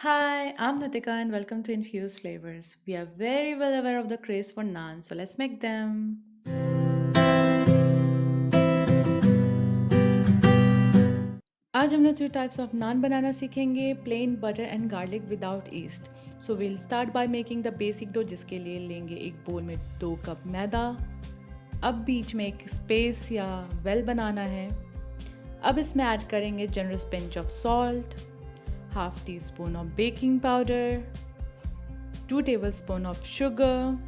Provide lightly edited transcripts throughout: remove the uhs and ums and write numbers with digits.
Hi, I'm Natika and welcome to Infused Flavors. We are very well aware of the craze for naan, so let's make them. आज हम लोग 3 types of naan बनाना सीखेंगे plain butter and garlic without yeast. So we'll start by making the basic dough जिसके लिए लेंगे एक बोल में 2 कप मैदा. अब बीच में एक स्पेस या वेल बनाना है. अब इसमें ऐड करेंगे generous pinch of salt, half tea spoon of baking powder, 2 tablespoons of sugar,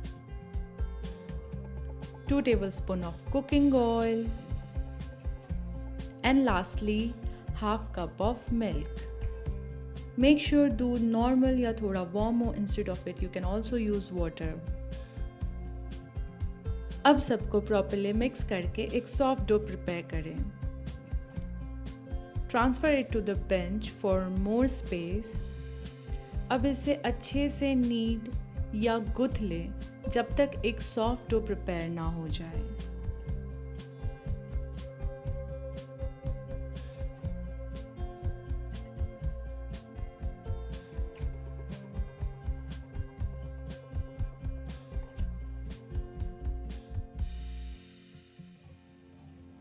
2 tablespoons of cooking oil, and lastly half cup of milk. Make sure दूध normal या थोड़ा warm हो. Instead of it you can also use water. अब सबको properly mix करके एक soft dough prepare करें. Transfer it to the bench for more space. अब इसे अच्छे से नीड या गुथ लें जब तक एक सॉफ्ट डो प्रिपेयर ना हो जाए.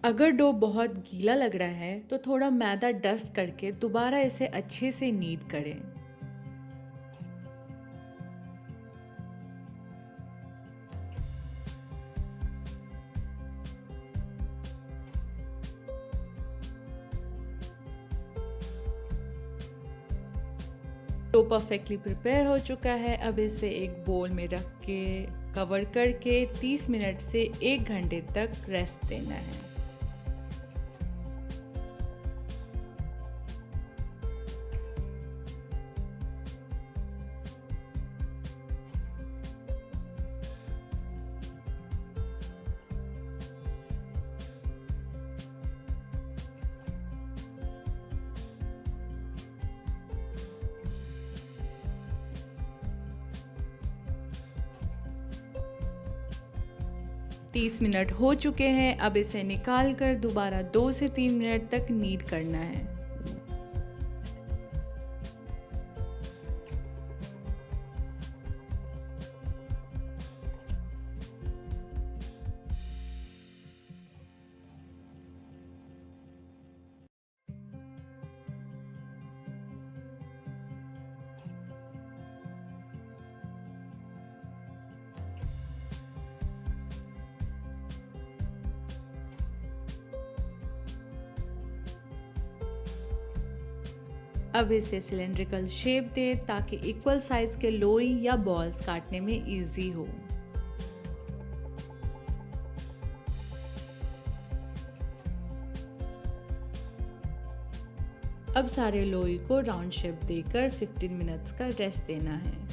अगर डो बहुत गीला लग रहा है तो थोड़ा मैदा डस्ट करके दोबारा इसे अच्छे से नीड करें. डो परफेक्टली प्रिपेयर हो चुका है. अब इसे एक बोल में रख के कवर करके 30 मिनट से 1 घंटे तक रेस्ट देना है. तीस मिनट हो चुके हैं. अब इसे निकाल कर दोबारा 2 से 3 मिनट तक नीड करना है. अब इसे सिलेंड्रिकल शेप दें ताकि इक्वल साइज के लोई या बॉल्स काटने में इजी हो. अब सारे लोई को राउंड शेप देकर 15 मिनट्स का रेस्ट देना है.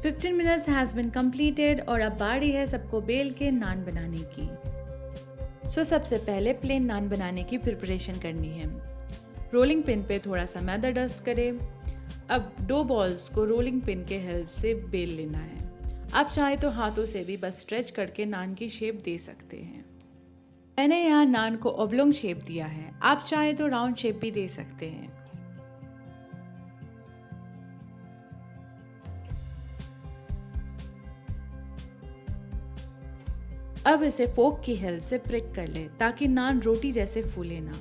Fifteen minutes has been completed और अब बारी है सबको बेल के नान बनाने की. सबसे पहले प्लेन नान बनाने की प्रिपरेशन करनी है. रोलिंग पिन पे थोड़ा सा मैदा डस्ट करें. अब 2 बॉल्स को रोलिंग पिन के हेल्प से बेल लेना है. आप चाहे तो हाथों से भी बस स्ट्रेच करके नान की शेप दे सकते हैं. मैंने यहाँ नान को ऑब्लोंग शेप दिया है. आप चाहे तो राउंड शेप भी दे सकते हैं. अब इसे फोक की हेल्प से प्रिक कर ले ताकि नान रोटी जैसे फूले ना.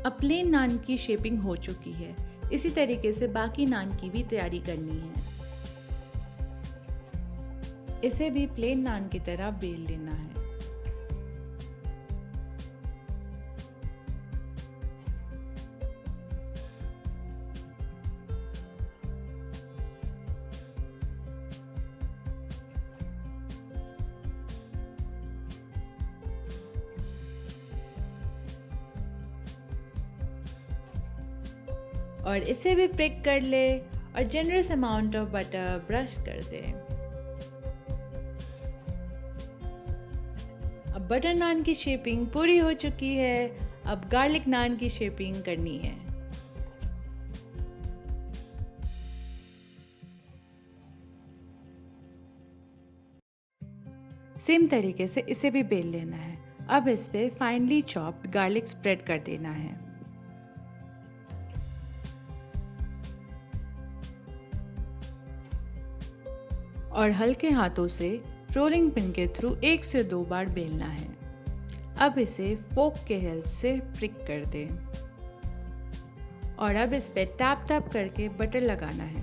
अब प्लेन नान की शेपिंग हो चुकी है. इसी तरीके से बाकी नान की भी तैयारी करनी है. इसे भी प्लेन नान की तरह बेल लेना है. और इसे भी प्रिक कर ले और generous amount of butter brush कर दे. अब बटर नान की शेपिंग पूरी हो चुकी है. अब गार्लिक नान की शेपिंग करनी है। सेम तरीके से इसे भी बेल लेना है। अब इस पे फाइनली चॉप्ड गार्लिक स्प्रेड कर देना है और हल्के हाथों से रोलिंग पिन के थ्रू 1 से 2 बार बेलना है। अब इसे फोक के हेल्प से प्रिक कर दें और अब इस पे टैप टैप करके बटर लगाना है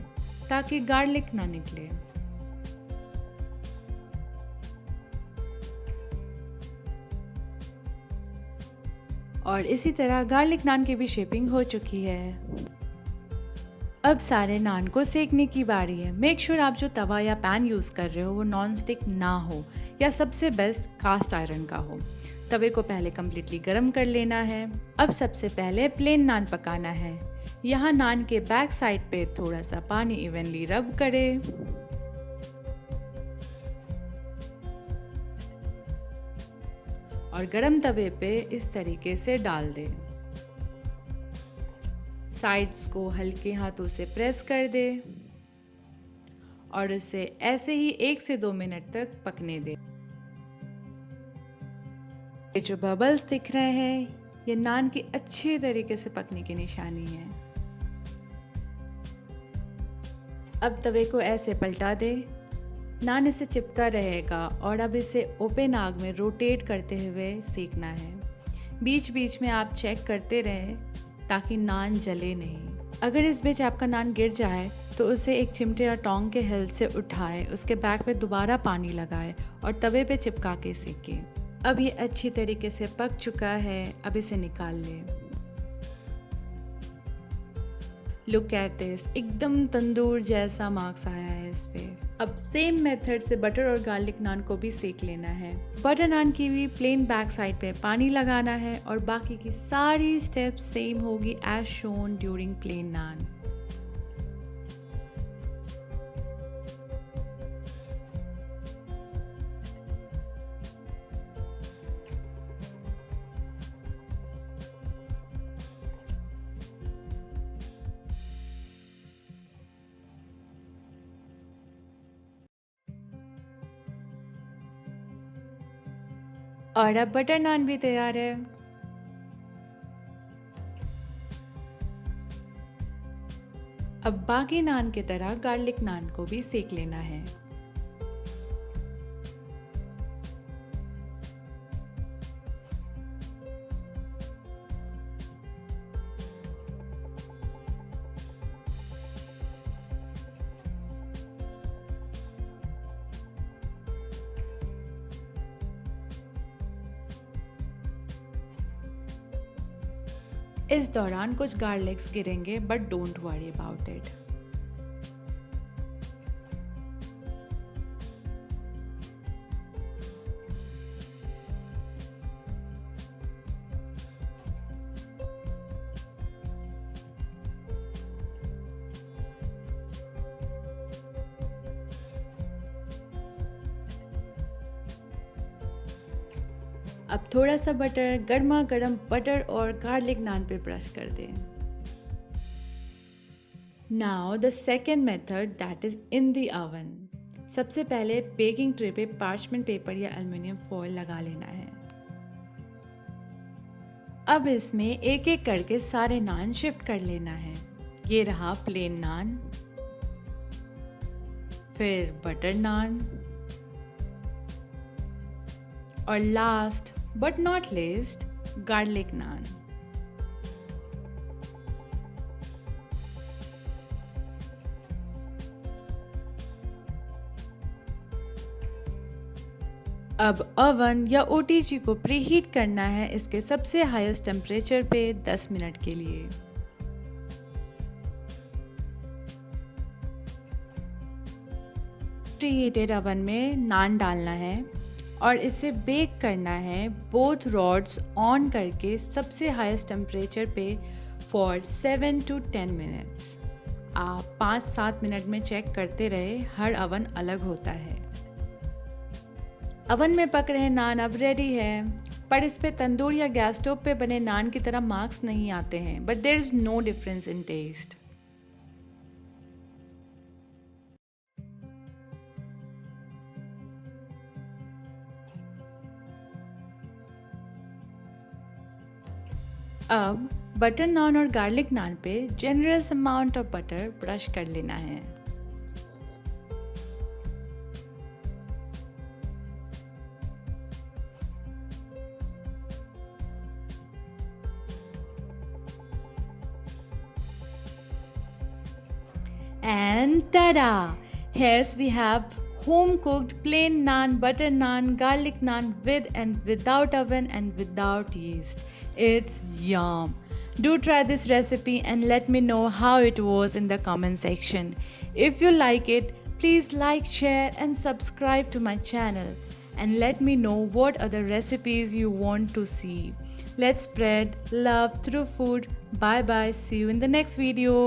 ताकि गार्लिक ना निकले। और इसी तरह गार्लिक नान की भी शेपिंग हो चुकी है। अब सारे नान को सेकने की बारी है। मेक श्योर आप जो तवा या पैन यूज़ कर रहे हो वो नॉन स्टिक ना हो या सबसे बेस्ट कास्ट आयरन का हो। तवे को पहले कम्प्लीटली गर्म कर लेना है। अब सबसे पहले प्लेन नान पकाना है। यहाँ नान के बैक साइड पे थोड़ा सा पानी इवनली रब करें और गरम तवे पे इस तरीके से डाल दें। साइड्स को हल्के हाथों से प्रेस कर दे और इसे ऐसे ही 1 से 2 मिनट तक पकने दे। ये जो बबल्स दिख रहे हैं ये नान की अच्छे तरीके से पकने की निशानी है। अब तवे को ऐसे पलटा दे, नान इससे चिपका रहेगा और अब इसे ओपन आग में रोटेट करते हुए सेकना है। बीच बीच में आप चेक करते रहें ताकि नान जले नहीं। अगर इस बीच आपका नान गिर जाए तो उसे एक चिमटे या टोंग के हेल्प से उठाए, उसके बैक पे दोबारा पानी लगाए और तवे पे चिपका के सेके। अब ये अच्छी तरीके से पक चुका है। अब इसे निकाल लें। लुक एट दिस, एकदम तंदूर जैसा मार्क्स आया है इस पे। अब सेम मेथड से बटर और गार्लिक नान को भी सेक लेना है। बटर नान की भी प्लेन बैक साइड पे पानी लगाना है और बाकी की सारी स्टेप्स सेम होगी एज शोन ड्यूरिंग प्लेन नान। और अब बटर नान भी तैयार है। अब बाकी नान की तरह गार्लिक नान को भी सेक लेना है। इस दौरान कुछ गार्लिक्स गिरेंगे but don't worry about it. अब थोड़ा सा बटर गर्मा गर्म बटर और गार्लिक नान पे ब्रश कर दें। Now the second method that is in the oven. सबसे पहले बेकिंग ट्रे पे पार्चमेंट पेपर या एल्युमिनियम फॉयल लगा लेना है। अब इसमें एक एक करके सारे नान शिफ्ट कर लेना है। ये रहा प्लेन नान, फिर बटर नान और last but not least garlic naan. अब ओवन या ओटीजी को प्रीहीट करना है इसके सबसे हाईएस्ट टेम्परेचर पे 10 मिनट के लिए। प्रीहीटेड ओवन में नान डालना है और इसे बेक करना है बोथ रॉड्स ऑन करके सबसे हाईएस्ट टेम्परेचर पे फॉर 7 to 10 मिनट्स। आप 5-7 मिनट में चेक करते रहे, हर ओवन अलग होता है। ओवन में पक रहे नान अब रेडी है। पर इस पे तंदूर या गैस स्टोव पे बने नान की तरह मार्क्स नहीं आते हैं, but there is no difference in taste. अब बटर नान और गार्लिक नान पे generous amount of butter brush कर लेना है। And tada! Here's we have home cooked plain naan, butter naan, garlic naan with and without oven and without yeast. It's yum! Do try this recipe and let me know how it was in the comment section. If you like it, please like, share and subscribe to my channel and let me know what other recipes you want to see. Let's spread love through food. Bye bye. See you in the next video.